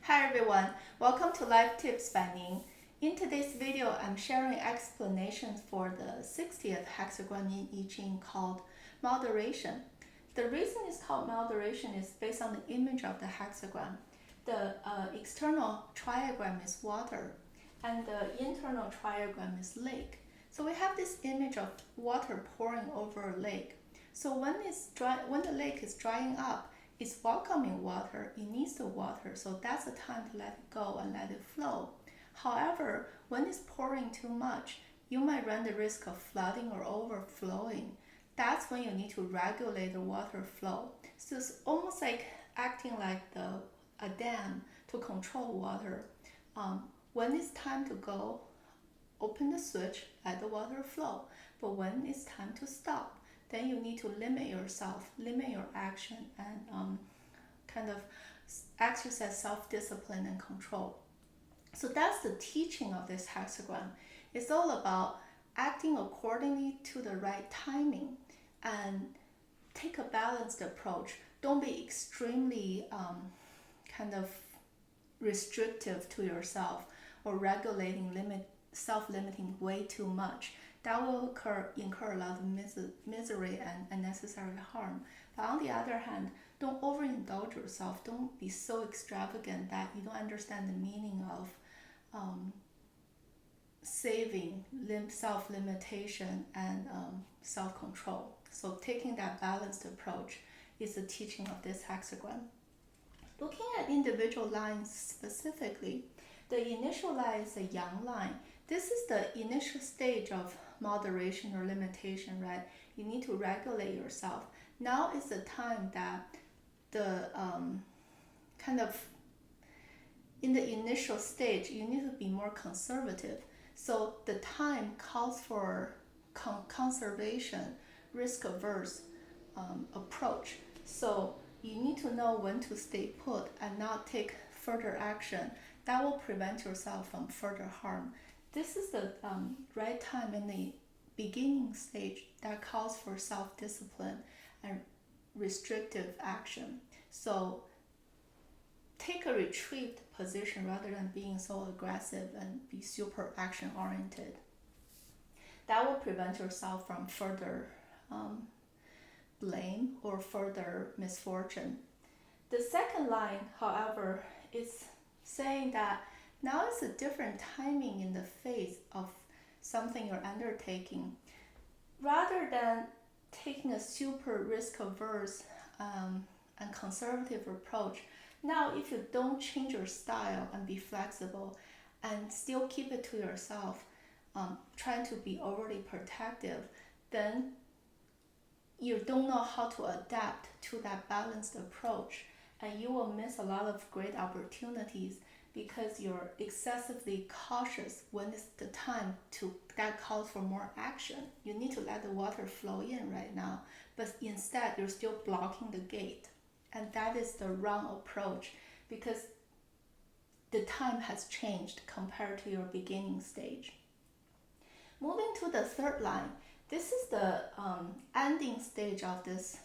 Hi everyone, welcome to Life Tips by Ning. In today's video, I'm sharing explanations for the 60th hexagram in I-Ching called moderation. The reason it's called moderation is based on the image of the hexagram. The external triagram is water and the internal triagram is lake. So we have this image of water pouring over a lake. So when the lake is drying up, it's welcoming water, it needs the water, so that's the time to let it go and let it flow. However, when it's pouring too much, you might run the risk of flooding or overflowing. That's when you need to regulate the water flow. So it's almost like acting like a dam to control water. When it's time to go, open the switch, let the water flow. But when it's time to stop, then you need to limit yourself, limit your action, and kind of exercise self-discipline and control. So that's the teaching of this hexagram. It's all about acting accordingly to the right timing and take a balanced approach. Don't be extremely kind of restrictive to yourself or regulating self-limiting way too much. That will incur a lot of misery and unnecessary harm. But on the other hand, don't overindulge yourself. Don't be so extravagant that you don't understand the meaning of saving, self-limitation, and self-control. So taking that balanced approach is the teaching of this hexagram. Looking at individual lines specifically, the initial line is a yang line. This is the initial stage of moderation or limitation, right? You need to regulate yourself. Now is the time that the kind of in the initial stage, you need to be more conservative. So the time calls for conservation, risk-averse approach. So you need to know when to stay put and not take further action. That will prevent yourself from further harm. This is the right time in the beginning stage that calls for self-discipline and restrictive action. So take a retreat position rather than being so aggressive and be super action-oriented. That will prevent yourself from further blame or further misfortune. The second line, however, is saying that now is a different timing in the phase of something you're undertaking. Rather than taking a super risk-averse and conservative approach, now if you don't change your style and be flexible and still keep it to yourself, trying to be overly protective, then you don't know how to adapt to that balanced approach, and you will miss a lot of great opportunities because you're excessively cautious when it's the time that calls for more action. You need to let the water flow in right now, but instead you're still blocking the gate. And that is the wrong approach because the time has changed compared to your beginning stage. Moving to the third line, this is the ending stage of this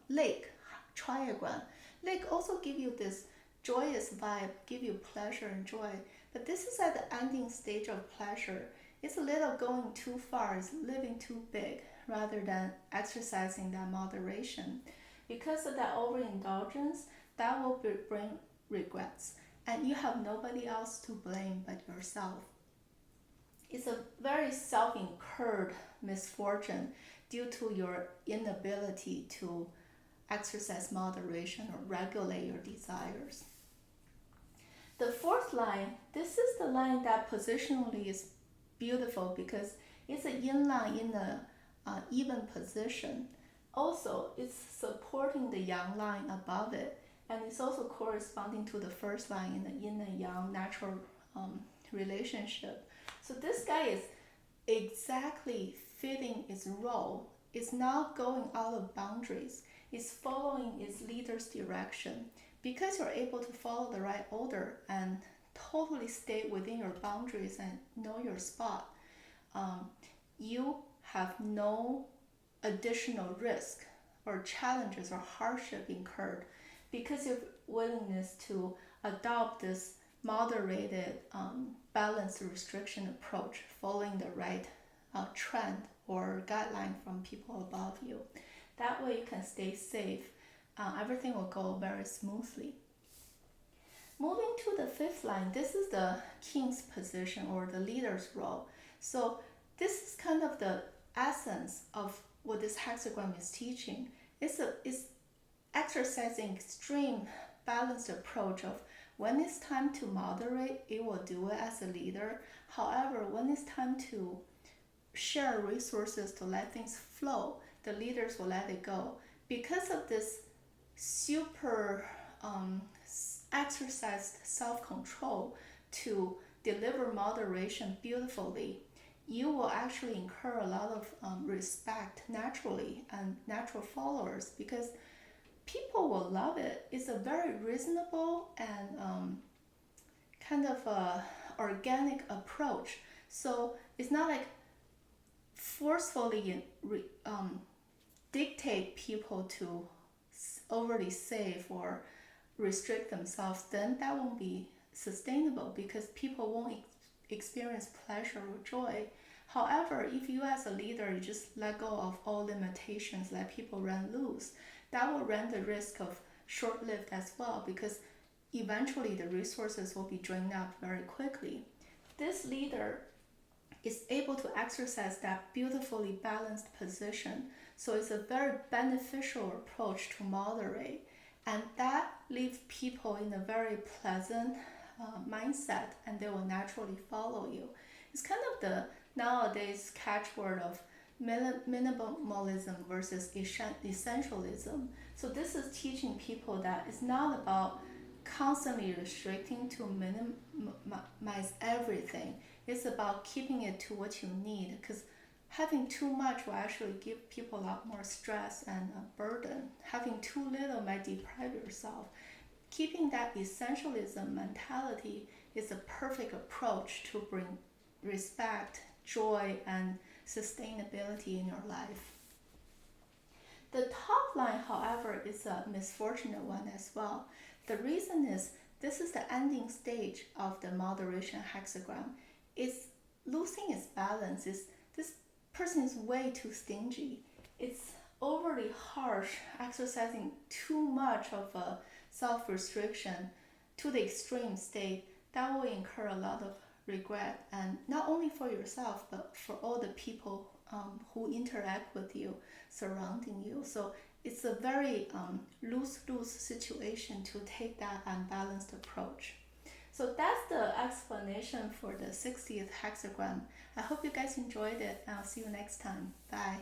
lake triagram. Lake also give you this joyous vibe, give you pleasure and joy, but this is at the ending stage of pleasure. It's a little going too far, it's living too big rather than exercising that moderation. Because of that overindulgence, that will bring regrets, and you have nobody else to blame but yourself. It's a very self-incurred misfortune due to your inability to exercise moderation or regulate your desires. The fourth line, this is the line that positionally is beautiful because it's a yin line in the even position. Also, it's supporting the yang line above it, and it's also corresponding to the first line in the yin and yang natural relationship. So this guy is exactly fitting its role. It's not going out of boundaries. It's following its leader's direction. Because you're able to follow the right order and totally stay within your boundaries and know your spot, you have no additional risk or challenges or hardship incurred because your willingness to adopt this moderated, balanced restriction approach, following the right trend or guideline from people above you. That way you can stay safe. Everything will go very smoothly. Moving to the fifth line, this is the king's position or the leader's role. So this is kind of the essence of what this hexagram is teaching. It's exercising extreme balanced approach of when it's time to moderate, it will do it as a leader. However, when it's time to share resources to let things flow, the leaders will let it go. Because of this super exercised self-control to deliver moderation beautifully, you will actually incur a lot of respect naturally and natural followers, because people will love it. It's a very reasonable and kind of a organic approach. So it's not like forcefully dictate people to overly save or restrict themselves. Then that won't be sustainable, because people won't experience pleasure or joy. However, if you as a leader, you just let go of all limitations, let people run loose, that will run the risk of short-lived as well, because eventually the resources will be drained up very quickly. This leader is able to exercise that beautifully balanced position. So it's a very beneficial approach to moderate, and that leaves people in a very pleasant mindset, and they will naturally follow you. It's kind of the nowadays catchword of minimalism versus essentialism. So this is teaching people that it's not about constantly restricting to minimize everything. It's about keeping it to what you need, because having too much will actually give people a lot more stress and a burden. Having too little might deprive yourself. Keeping that essentialism mentality is a perfect approach to bring respect, joy, and sustainability in your life. The top line, however, is a misfortunate one as well. The reason is this is the ending stage of the moderation hexagram. It's losing its balance. This person is way too stingy. It's overly harsh, exercising too much of a self-restriction to the extreme state. That will incur a lot of regret, and not only for yourself, but for all the people who interact with you, surrounding you. So it's a very lose-lose situation to take that unbalanced approach. So that's the explanation for the 60th hexagram. I hope you guys enjoyed it, and I'll see you next time. Bye.